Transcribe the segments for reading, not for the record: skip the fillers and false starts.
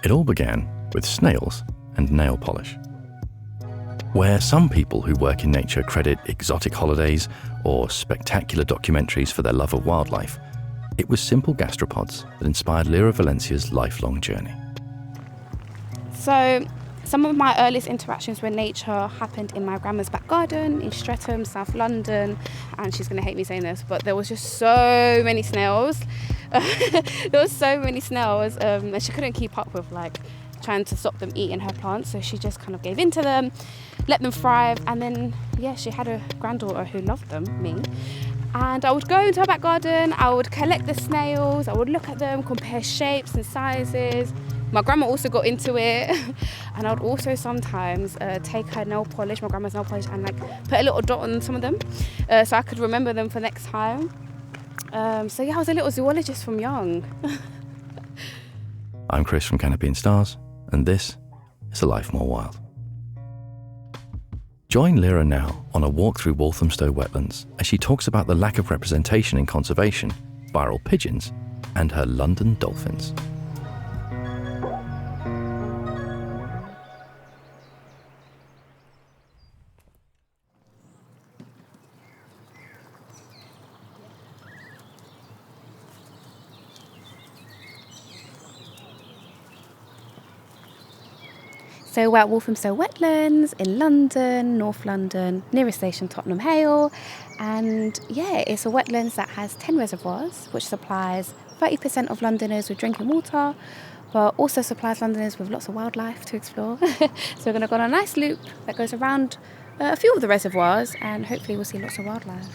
It all began with snails and nail polish. Where some people who work in nature credit exotic holidays or spectacular documentaries for their love of wildlife, it was simple gastropods that inspired Lira Valencia's lifelong journey. So, some of my earliest interactions with nature happened in my grandma's back garden in Streatham, South London, and she's going to hate me saying this, but there was just so many snails. There was so many snails, and she couldn't keep up with trying to stop them eating her plants, so she just kind of gave in to them, let them thrive, and then she had a granddaughter who loved them, me. And I would go into her back garden, I would collect the snails, I would look at them, compare shapes and sizes. My grandma also got into it, and I would also sometimes take her nail polish, my grandma's nail polish, and put a little dot on some of them, so I could remember them for next time. I was a little zoologist from young. I'm Chris from Canopy and Stars, and this is A Life More Wild. Join Lira now on a walk through Walthamstow wetlands as she talks about the lack of representation in conservation, viral pigeons, and her London dolphins. So we're at Walthamstow wetlands in London, North London, nearest station Tottenham Hale, and it's a wetlands that has 10 reservoirs, which supplies 30% of Londoners with drinking water, but also supplies Londoners with lots of wildlife to explore. So we're going to go on a nice loop that goes around a few of the reservoirs, and hopefully we'll see lots of wildlife.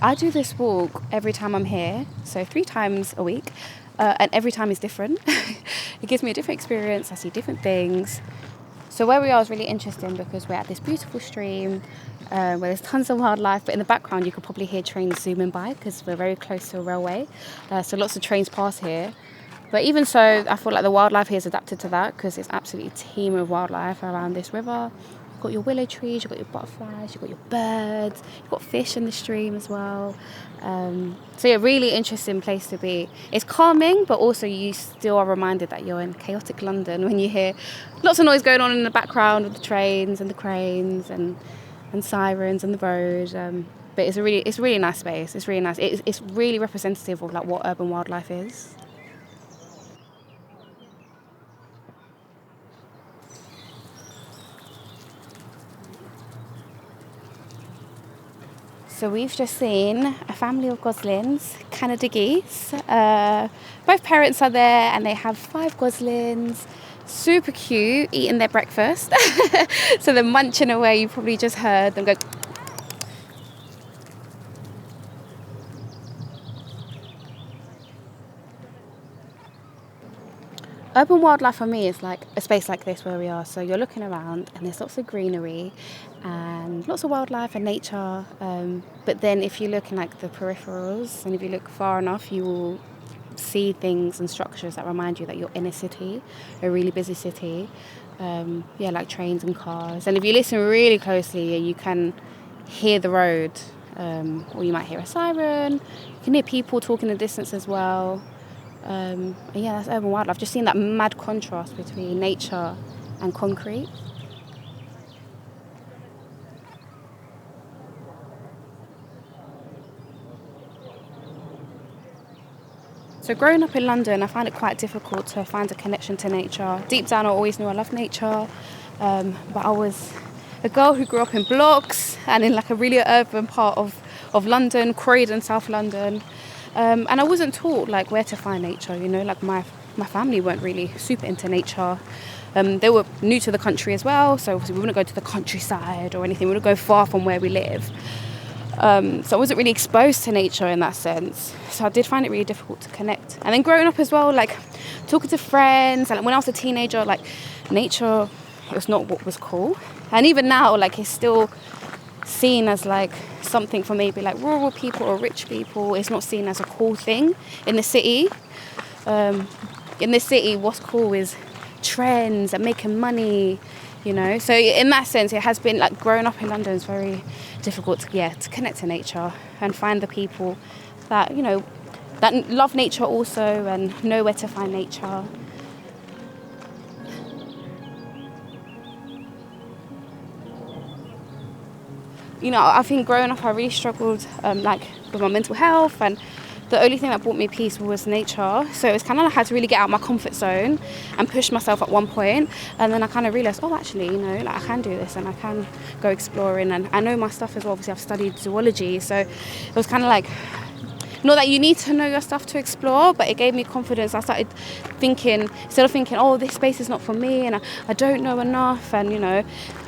I do this walk every time I'm here, so 3 times a week, and every time is different. It gives me a different experience, I see different things. So where we are is really interesting because we're at this beautiful stream where there's tons of wildlife, but in the background you could probably hear trains zooming by because we're very close to a railway, so lots of trains pass here. But even so, I feel like the wildlife here is adapted to that because it's absolutely teeming with wildlife around this river. You've got your willow trees, you've got your butterflies, you've got your birds, you've got fish in the stream as well. Really interesting place to be. It's calming, but also you still are reminded that you're in chaotic London when you hear lots of noise going on in the background with the trains and the cranes and sirens and the road. But it's a really nice space. It's really nice. It's really representative of what urban wildlife is. So we've just seen a family of goslings, Canada geese. Both parents are there and they have 5 goslings, super cute, eating their breakfast. So they're munching away, you probably just heard them go. Urban wildlife for me is like a space like this where we are. So you're looking around and there's lots of greenery and lots of wildlife and nature. But then if you look in the peripherals and if you look far enough, you will see things and structures that remind you that you're in a city, a really busy city. Like trains and cars. And if you listen really closely, you can hear the road, or you might hear a siren. You can hear people talking in the distance as well. That's urban wildlife. Just seeing that mad contrast between nature and concrete. So growing up in London, I found it quite difficult to find a connection to nature. Deep down, I always knew I loved nature, but I was a girl who grew up in blocks and in a really urban part of London, Croydon, South London. And I wasn't taught where to find nature, my family weren't really super into nature. They were new to the country as well, so obviously we wouldn't go to the countryside or anything, we wouldn't go far from where we live. So I wasn't really exposed to nature in that sense. So I did find it really difficult to connect. And then growing up as well, talking to friends, and when I was a teenager, nature was not what was cool. And even now, it's still seen as something for maybe rural people or rich people. It's not seen as a cool thing in the city. In the city, what's cool is trends and making money, So in that sense, it has been growing up in London is very difficult to connect to nature and find the people that, you know, that love nature also and know where to find nature. You know, I think growing up I really struggled like with my mental health, and the only thing that brought me peace was nature. So it was kind of like I had to really get out of my comfort zone and push myself at one point. And then I kind of realised, oh, actually, you know, like I can do this and I can go exploring. And I know my stuff as well. Obviously, I've studied zoology. So it was kind of like, not that you need to know your stuff to explore, but it gave me confidence. I started thinking, instead of thinking, oh, this space is not for me and I don't know enough. And, you know,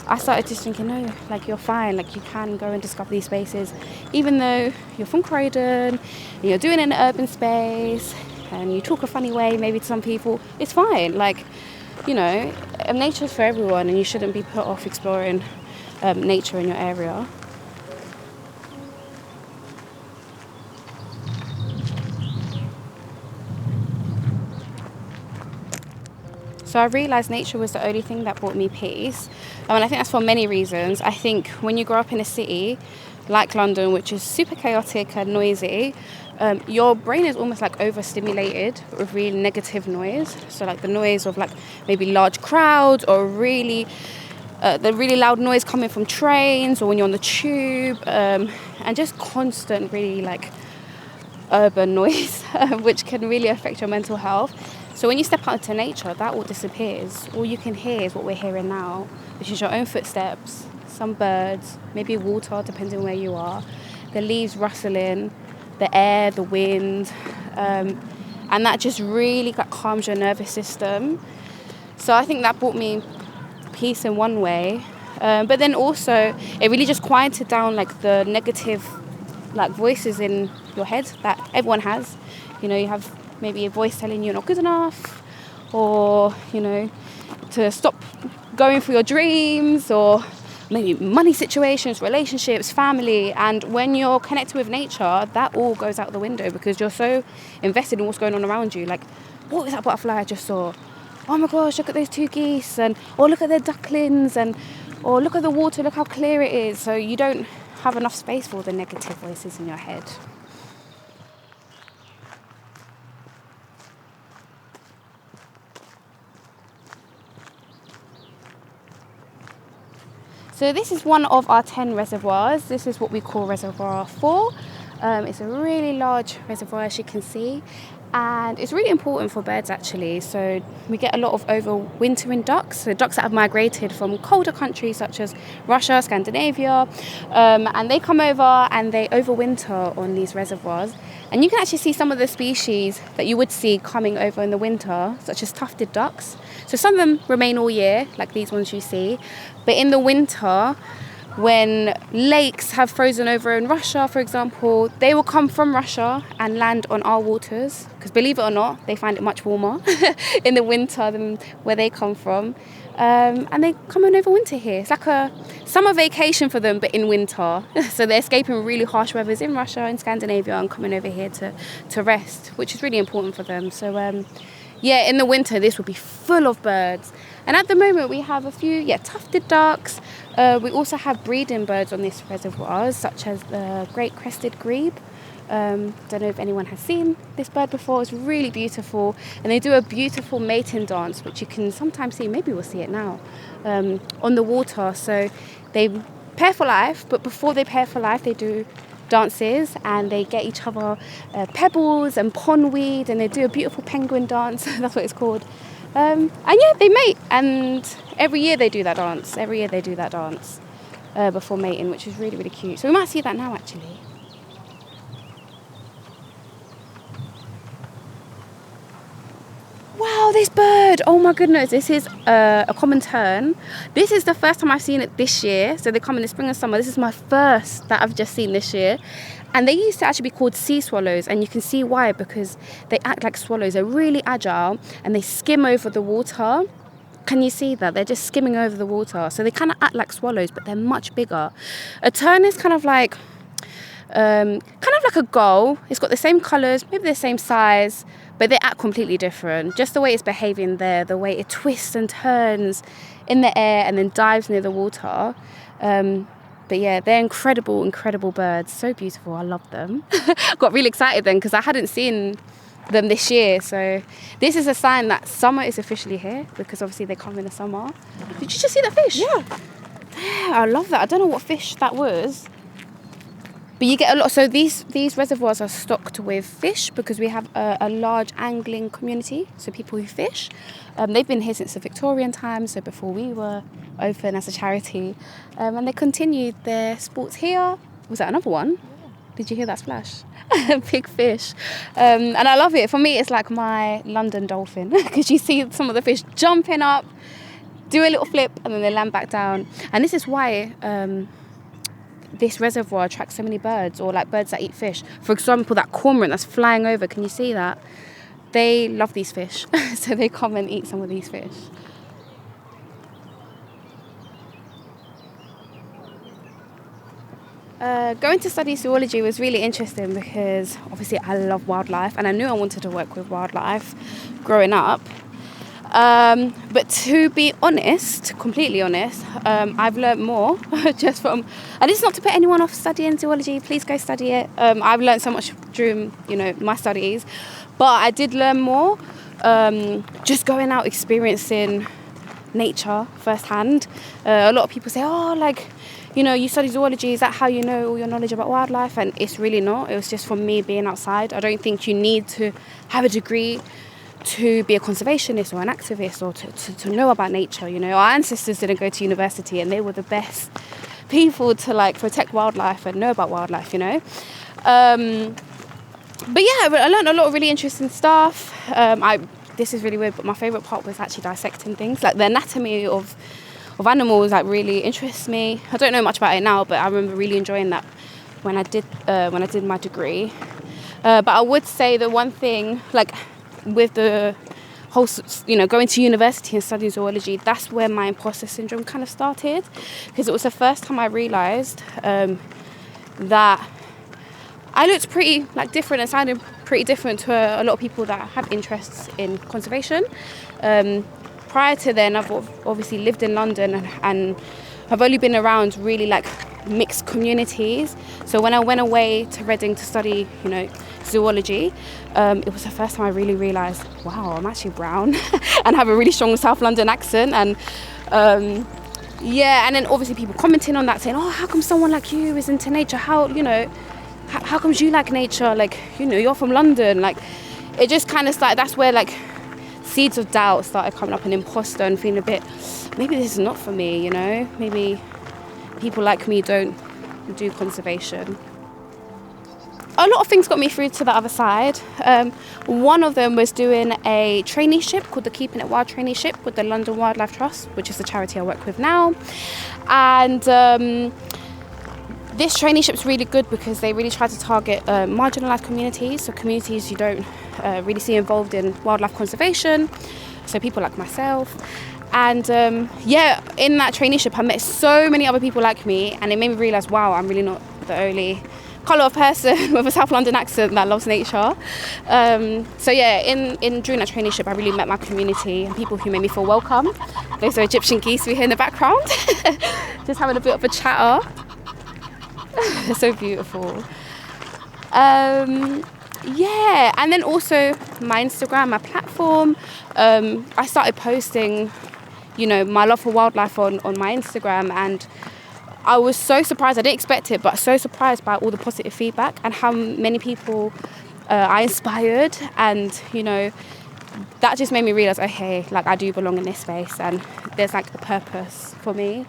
I started just thinking, no, like you're fine, like you can go and discover these spaces, even though you're from Croydon, and you're doing it in an urban space, and you talk a funny way maybe to some people, it's fine. Like, you know, nature's for everyone, and you shouldn't be put off exploring nature in your area. So I realised nature was the only thing that brought me peace. And I think that's for many reasons. I think when you grow up in a city like London, which is super chaotic and noisy, your brain is almost like overstimulated with really negative noise. So like the noise of like maybe large crowds, or the really loud noise coming from trains or when you're on the tube, and just constant really like urban noise, which can really affect your mental health. So when you step out into nature, that all disappears. All you can hear is what we're hearing now, which is your own footsteps, some birds, maybe water, depending on where you are, the leaves rustling, the air, the wind, and that just really calms your nervous system. So I think that brought me peace in one way, but then also it really just quieted down like the negative like voices in your head that everyone has. You know, you have maybe a voice telling you you're not good enough, or, you know, to stop going for your dreams, or maybe money situations, relationships, family. And when you're connected with nature, that all goes out the window because you're so invested in what's going on around you. Like, what was that butterfly I just saw? Oh my gosh, look at those two geese, and or look at their ducklings, and or look at the water, look how clear it is. So you don't have enough space for the negative voices in your head. So this is one of our 10 reservoirs. This is what we call Reservoir 4. It's a really large reservoir, as you can see, and it's really important for birds actually. So we get a lot of overwintering ducks, so ducks that have migrated from colder countries such as Russia, Scandinavia, and they come over and they overwinter on these reservoirs. And you can actually see some of the species that you would see coming over in the winter, such as tufted ducks. So some of them remain all year, like these ones you see. But in the winter, when lakes have frozen over in Russia, for example, they will come from Russia and land on our waters. Because believe it or not, they find it much warmer in the winter than where they come from. And they come and overwinter here. It's like a summer vacation for them, but in winter. So they're escaping really harsh weathers in Russia and Scandinavia and coming over here to rest, which is really important for them. So yeah, in the winter, this will be full of birds. And at the moment, we have a few, tufted ducks. We also have breeding birds on this reservoir, such as the great crested grebe. Don't know if anyone has seen this bird before. It's really beautiful. And they do a beautiful mating dance, which you can sometimes see, maybe we'll see it now, on the water. So they pair for life, but before they pair for life, they do dances, and they get each other pebbles and pondweed, and they do a beautiful penguin dance. That's what it's called. And yeah, they mate, and every year they do that dance. Before mating, which is really, really cute. So we might see that now actually. Wow, this bird, oh my goodness, this is a common tern. This is the first time I've seen it this year. So they come in the spring and summer. This is my first that I've just seen this year. And they used to actually be called sea swallows, and you can see why, because they act like swallows. They're really agile and they skim over the water. Can you see that? They're just skimming over the water. So they kind of act like swallows, but they're much bigger. A tern is kind of like a gull. It's got the same colours, maybe the same size, but they act completely different. Just the way it's behaving there, the way it twists and turns in the air and then dives near the water. But yeah, they're incredible birds. So beautiful. I love them. Got really excited then because I hadn't seen them this year. So this is a sign that summer is officially here, because obviously they come in the summer. Did you just see that fish? Yeah, I love that. I don't know what fish that was. But you get a lot. So these reservoirs are stocked with fish because we have a large angling community. So people who fish, they've been here since the Victorian times. So before we were open as a charity, and they continued their sports here. Was that another one? Did you hear that splash? Big fish. And I love it. For me, it's like my London dolphin, because you see some of the fish jumping up, do a little flip, and then they land back down. And this is why this reservoir attracts so many birds, or like birds that eat fish. For example, that cormorant that's flying over, can you see that? They love these fish, so they come and eat some of these fish. Going to study zoology was really interesting because obviously I love wildlife, and I knew I wanted to work with wildlife growing up. But to be honest, completely honest, I've learnt more just from, and this is not to put anyone off studying zoology, please go study it. I've learnt so much during, my studies, but I did learn more just going out, experiencing nature firsthand. A lot of people say, you study zoology, is that how you know all your knowledge about wildlife? And it's really not. It was just from me being outside. I don't think you need to have a degree to be a conservationist or an activist, or to know about nature. Our ancestors didn't go to university, and they were the best people to protect wildlife and know about wildlife. But yeah, I learned a lot of really interesting stuff. This is really weird, but my favourite part was actually dissecting things. Like the anatomy of animals really interests me. I don't know much about it now, but I remember really enjoying that when I did my degree. But I would say the one thing, with the whole, going to university and studying zoology, that's where my imposter syndrome kind of started, because it was the first time I realised that I looked pretty different and sounded pretty different to a lot of people that have interests in conservation. Prior to then, I've obviously lived in London, and I've only been around really mixed communities. So when I went away to Reading to study, zoology, it was the first time I really realised, wow, I'm actually brown and have a really strong South London accent. And and then obviously people commenting on that, saying, oh, how come someone like you is into nature? How comes you like nature? You're from London. It just kind of started, that's where seeds of doubt started coming up, and imposter, and feeling a bit, maybe this is not for me, maybe people like me don't do conservation. A lot of things got me through to the other side. One of them was doing a traineeship called the Keeping It Wild traineeship with the London Wildlife Trust, which is the charity I work with now. And this traineeship is really good because they really try to target marginalised communities, so communities you don't really see involved in wildlife conservation, so people like myself. And in that traineeship I met so many other people like me, and it made me realise, wow, I'm really not the only colour of person with a South London accent that loves nature. During that traineeship I really met my community and people who made me feel welcome. Those are Egyptian geese we hear in the background, just having a bit of a chatter. They're so beautiful. And then also my Instagram, my platform. I started posting, my love for wildlife on my Instagram, and I was so surprised. I didn't expect it, but so surprised by all the positive feedback and how many people I inspired. And, that just made me realise, okay, I do belong in this space, and there's a purpose for me.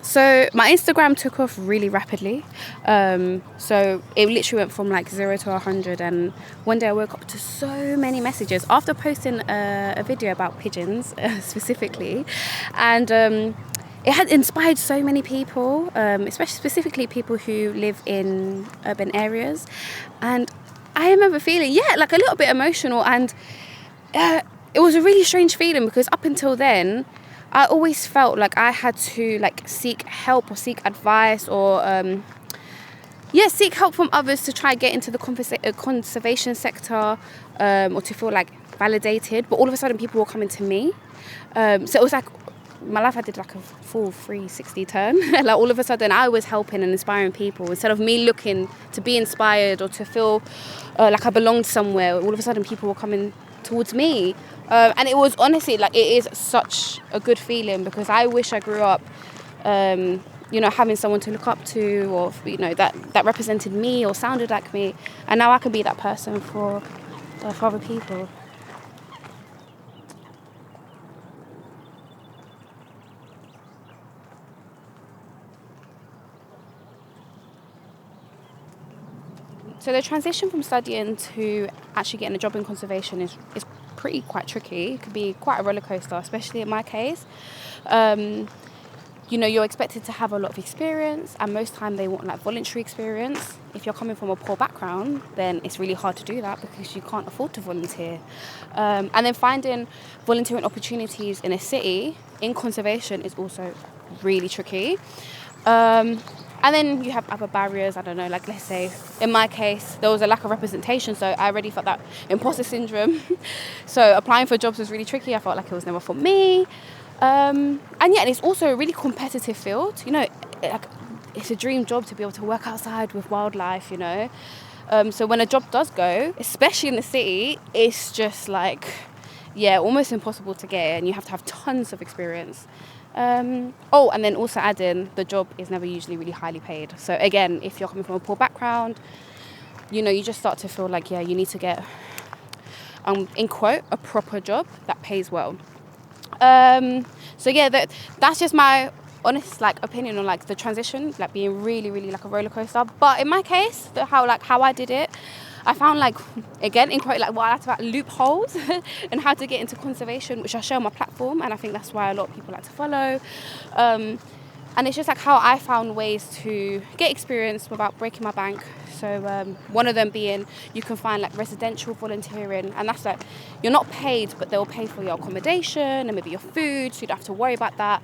So my Instagram took off really rapidly. So it literally went from 0 to 100. And one day I woke up to so many messages after posting a video about pigeons specifically. And it had inspired so many people, especially specifically people who live in urban areas. And I remember feeling, a little bit emotional. And it was a really strange feeling because up until then, I always felt like I had to seek help or seek advice or Yeah, seek help from others to try and get into the conservation sector, or to feel like validated. But all of a sudden, people were coming to me. So it was like my life. I did like a full 360 turn. Like all of a sudden, I was helping and inspiring people instead of me looking to be inspired or to feel like I belonged somewhere. All of a sudden, people were coming towards me, and it was honestly like it is such a good feeling, because I wish I grew up. Having someone to look up to, or that represented me or sounded like me, and now I can be that person for other people. So the transition from studying to actually getting a job in conservation is quite tricky. It could be quite a roller coaster, especially in my case. You're expected to have a lot of experience, and most time they want like voluntary experience. If you're coming from a poor background, then it's really hard to do that because you can't afford to volunteer. And then finding volunteering opportunities in a city in conservation is also really tricky. And then you have other barriers. I don't know, like let's say in my case, there was a lack of representation, so I already felt that imposter syndrome. So applying for jobs was really tricky. I felt like it was never for me. And it's also a really competitive field. It's a dream job to be able to work outside with wildlife, So when a job does go, especially in the city, it's just like, almost impossible to get, and you have to have tons of experience. And then also add in, the job is never usually really highly paid. So again, if you're coming from a poor background, you just start to feel like, you need to get, in quote, a proper job that pays well. That's just my honest opinion on the transition, being really, really like a roller coaster. But in my case, how I did it, I found again in quote what I like about loopholes and how to get into conservation, which I share on my platform, and I think that's why a lot of people like to follow. And it's just how I found ways to get experience without breaking my bank. So one of them being you can find residential volunteering, and that's you're not paid, but they'll pay for your accommodation and maybe your food, so you don't have to worry about that,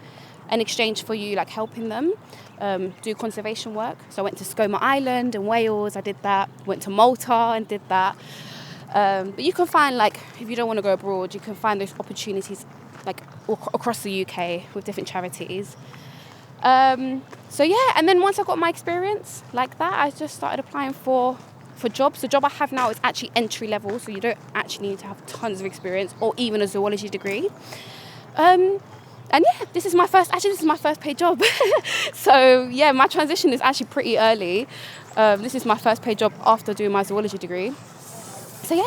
in exchange for you helping them do conservation work. So I went to Skomer Island in Wales, I did that. Went to Malta and did that. But you can find if you don't want to go abroad, you can find those opportunities across the UK with different charities. And then once I got my experience like that, I just started applying for jobs. The job I have now is actually entry level, so you don't actually need to have tons of experience or even a zoology degree. This is my first paid job. So my transition is actually pretty early. This is my first paid job after doing my zoology degree. So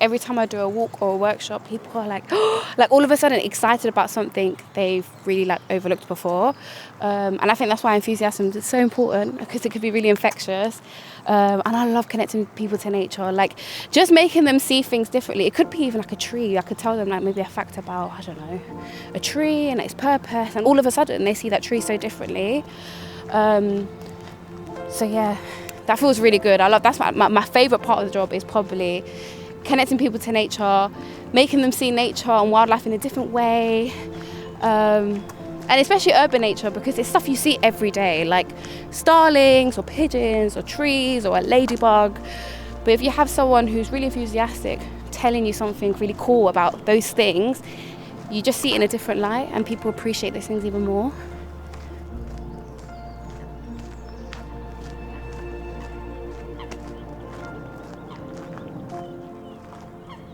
every time I do a walk or a workshop, people are all of a sudden excited about something they've really overlooked before. And I think that's why enthusiasm is so important, because it could be really infectious. And I love connecting people to nature, just making them see things differently. It could be even a tree. I could tell them maybe a fact about, I don't know, a tree and its purpose, and all of a sudden they see that tree so differently. That feels really good. I love that's my favourite part of the job is probably connecting people to nature, making them see nature and wildlife in a different way, and especially urban nature, because it's stuff you see every day, like starlings or pigeons or trees or a ladybug. But if you have someone who's really enthusiastic telling you something really cool about those things, you just see it in a different light, and people appreciate those things even more.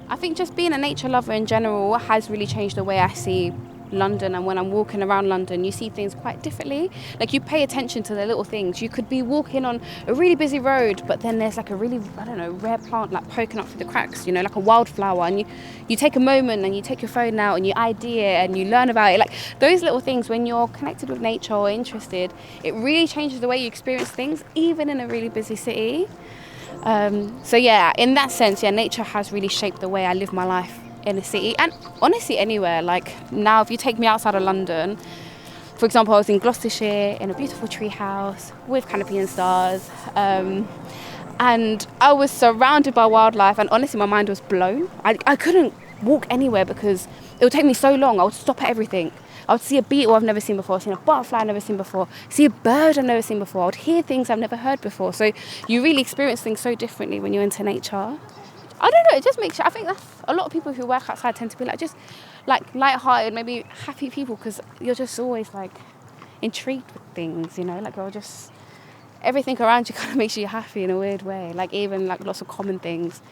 I think just being a nature lover in general has really changed the way I see London, and when I'm walking around London, you see things quite differently. You pay attention to the little things. You could be walking on a really busy road, but then there's a really, rare plant poking up through the cracks, like a wildflower, and you take a moment and you take your phone out and you idea and you learn about it. Those little things, when you're connected with nature or interested, it really changes the way you experience things, even in a really busy city. In that sense, nature has really shaped the way I live my life in a city, and honestly anywhere. Now, if you take me outside of London, for example, I was in Gloucestershire in a beautiful tree house with Canopy and stars, and I was surrounded by wildlife, and honestly my mind was blown. I couldn't walk anywhere because it would take me so long. I would stop at everything. I would see a beetle I've never seen before, seen a butterfly I've never seen before, see a bird I've never seen before. I would hear things I've never heard before. So you really experience things so differently when you're into nature. I don't know, it just makes you, I think that's, a lot of people who work outside tend to be like, just like light-hearted, maybe happy people, because you're just always like intrigued with things, you know, like you're just, everything around you kind of makes you happy in a weird way. Like even like lots of common things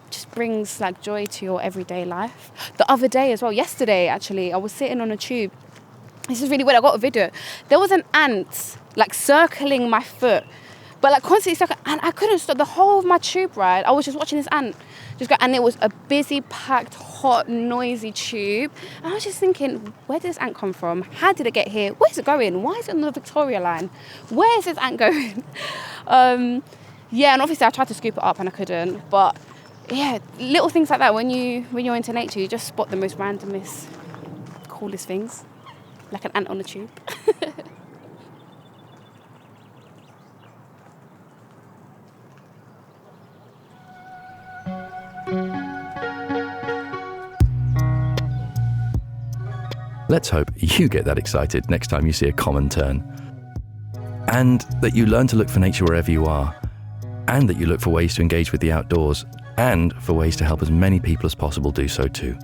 just brings like joy to your everyday life. The other day as well, yesterday actually, I was sitting on a tube. This is really weird, I got a video. There was an ant like circling my foot, but like constantly circling, and I couldn't stop the whole of my tube ride. I was just watching this ant just go, and it was a busy, packed, hot, noisy tube. And I was just thinking, where did this ant come from? How did it get here? Where's it going? Why is it on the Victoria line? Where is this ant going? Yeah, and obviously I tried to scoop it up and I couldn't. But yeah, little things like that. When you're into nature, you just spot the most randomest, coolest things, like an ant on a tube. Let's hope you get that excited next time you see a common tern. And that you learn to look for nature wherever you are. And that you look for ways to engage with the outdoors. And for ways to help as many people as possible do so too.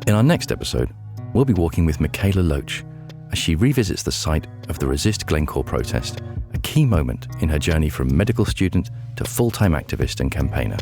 In our next episode, we'll be walking with Michaela Loach as she revisits the site of the Resist Glencore protest, a key moment in her journey from medical student to full-time activist and campaigner.